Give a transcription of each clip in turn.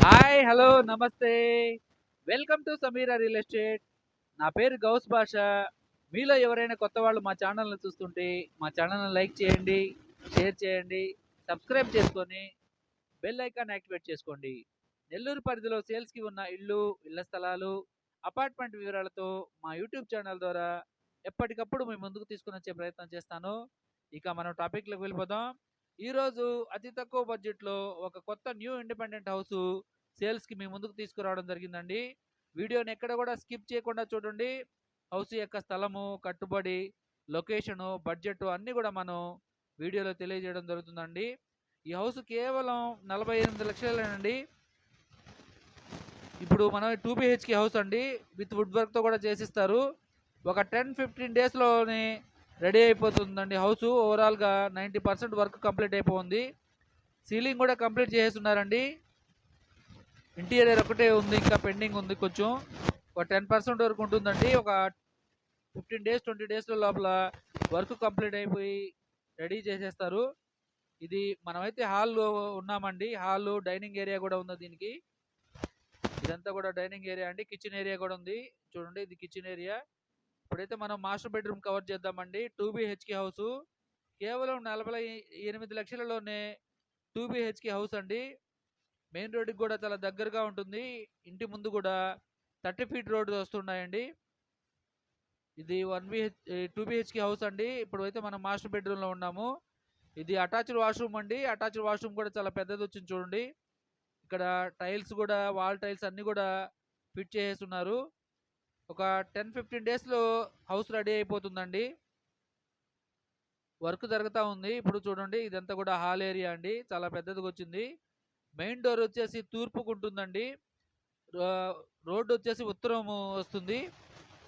Hi! Hello! నమస్తే. Welcome to Sameera real estate. నా పేరు గౌస్ బాషా. మీలో ఎవరైనా కొత్త వాళ్ళు మా ఛానల్‌ని చూస్తుంటే, మా ఛానల్‌ని లైక్ చేయండి, షేర్ చేయండి, సబ్స్క్రైబ్ చేసుకొని, బెల్ ఐకాన్ యాక్టివేట్ చేసుకోండి. నెల్లూరు పరిధిలో సేల్స్‌కి ఉన్న ఇళ్ళు, ఇళ్ల స్థలాలు, అపార్ట్మెంట్ వివరాలతో మా యూట్యూబ్ ఛానల్ ద్వారా ఎప్పటికప్పుడు మీ ముందుకు తీసుకొనొచ్చే ప్రయత్నం చేస్తాను. ఇక మనం టాపిక్‌లోకి వెళ్ళిపోదాం. ఈరోజు అతి తక్కువ బడ్జెట్‌లో ఒక కొత్త న్యూ ఇండిపెండెంట్ హౌసు సేల్స్‌కి మీ ముందుకు తీసుకురావడం జరిగిందండి. వీడియోని ఎక్కడ కూడా స్కిప్ చేయకుండా చూడండి. హౌస్ యొక్క స్థలము, కట్టుబడి, లొకేషను, బడ్జెట్ అన్నీ కూడా మనం వీడియోలో తెలియజేయడం జరుగుతుందండి. ఈ హౌస్ కేవలం 48 లక్షలేనండి. ఇప్పుడు మనం 2 బీహెచ్‌కే హౌస్ అండి. విత్ వుడ్ వర్క్‌తో కూడా చేసిస్తారు. ఒక 10, 15 డేస్‌లోనే రెడీ అయిపోతుందండి హౌసు. ఓవరాల్‌గా 90% వర్క్ కంప్లీట్ అయిపోయింది. సీలింగ్ కూడా కంప్లీట్ చేసేసున్నారండి. ఇంటీరియర్ ఒకటే ఉంది, ఇంకా పెండింగ్ ఉంది కొంచెం. ఒక 10% వరకు ఉంటుందండి. ఒక 15 డేస్, 20 డేస్ లోపల వర్క్ కంప్లీట్ అయిపోయి రెడీ చేసేస్తారు. ఇది మనమైతే హాల్‌లో ఉన్నామండి. హాలు, డైనింగ్ ఏరియా కూడా ఉంది దీనికి. ఇదంతా కూడా డైనింగ్ ఏరియా అండి. కిచెన్ ఏరియా కూడా ఉంది. చూడండి, ఇది కిచెన్ ఏరియా. ఇప్పుడైతే మనం మాస్టర్ బెడ్రూమ్ కవర్ చేద్దామండి. 2 బీహెచ్‌కే హౌసు. కేవలం 48 లక్షలలోనే 2 బీహెచ్‌కే హౌస్ అండి. మెయిన్ రోడ్డుకి కూడా చాలా దగ్గరగా ఉంటుంది. ఇంటి ముందు కూడా 30 ఫీట్ రోడ్డు వస్తున్నాయండి. ఇది 2 బీహెచ్‌కే హౌస్ అండి. ఇప్పుడైతే మనం మాస్టర్ బెడ్రూమ్‌లో ఉన్నాము. ఇది అటాచ్డ్ వాష్రూమ్ అండి. అటాచ్డ్ వాష్రూమ్ కూడా చాలా పెద్దది వచ్చింది చూడండి. ఇక్కడ టైల్స్ కూడా, వాల్ టైల్స్ అన్నీ కూడా ఫిట్ చేసేస్తున్నారు. ఒక 10, 15 డేస్‌లో హౌస్ రెడీ అయిపోతుందండి. వర్క్ జరుగుతా ఉంది. ఇప్పుడు చూడండి, ఇదంతా కూడా హాల్ ఏరియా అండి. చాలా పెద్దదిగా వచ్చింది. మెయిన్ డోర్ వచ్చేసి తూర్పుకు ఉంటుందండి. రోడ్డు వచ్చేసి ఉత్తరం వస్తుంది.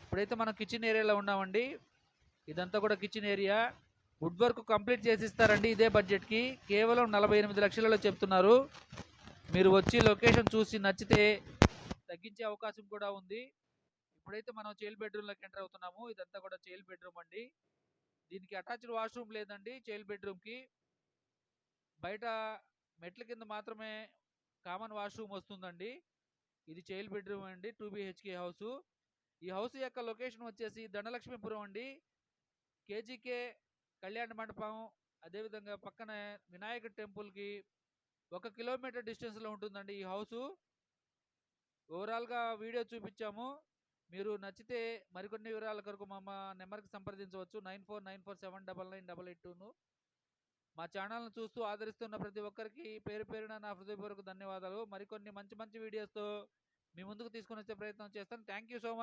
ఇప్పుడైతే మనం కిచెన్ ఏరియాలో ఉన్నామండి. ఇదంతా కూడా kitchen area. Wood work complete చేసి ఇస్తారండి ఇదే బడ్జెట్కి. కేవలం 48 లక్షలలో చెప్తున్నారు. మీరు వచ్చి లొకేషన్ చూసి నచ్చితే తగ్గించే అవకాశం కూడా ఉంది. ఇప్పుడైతే మనం చైల్డ్ బెడ్రూమ్లోకి ఎంటర్ అవుతున్నాము. ఇదంతా కూడా చైల్డ్ బెడ్రూమ్ అండి. దీనికి అటాచ్డ్ వాష్రూమ్ లేదండి. చైల్డ్ బెడ్రూమ్కి బయట మెట్ల కింద మాత్రమే కామన్ వాష్రూమ్ వస్తుందండి. ఇది చైల్డ్ బెడ్రూమ్ అండి. 2 బీహెచ్కే హౌస్. ఈ హౌస్ యొక్క లొకేషన్ వచ్చేసి ధనలక్ష్మీపురం అండి. కేజీకే కళ్యాణ మండపం, అదేవిధంగా పక్కన వినాయక టెంపుల్కి 1 కిలోమీటర్ డిస్టెన్స్లో ఉంటుందండి ఈ హౌసు. ఓవరాల్గా వీడియో చూపించాము. మీరు నచ్చితే మరికొన్ని వివరాల కొరకు మా నెంబర్కి సంప్రదించవచ్చు. 9494799982. మా ఛానల్ను చూస్తూ ఆదరిస్తున్న ప్రతి ఒక్కరికి పేరు పేరున నా హృదయపూర్వక ధన్యవాదాలు. మరికొన్ని మంచి మంచి వీడియోస్తో మీ ముందుకు తీసుకొని వచ్చే ప్రయత్నం చేస్తాను. Thank you so much.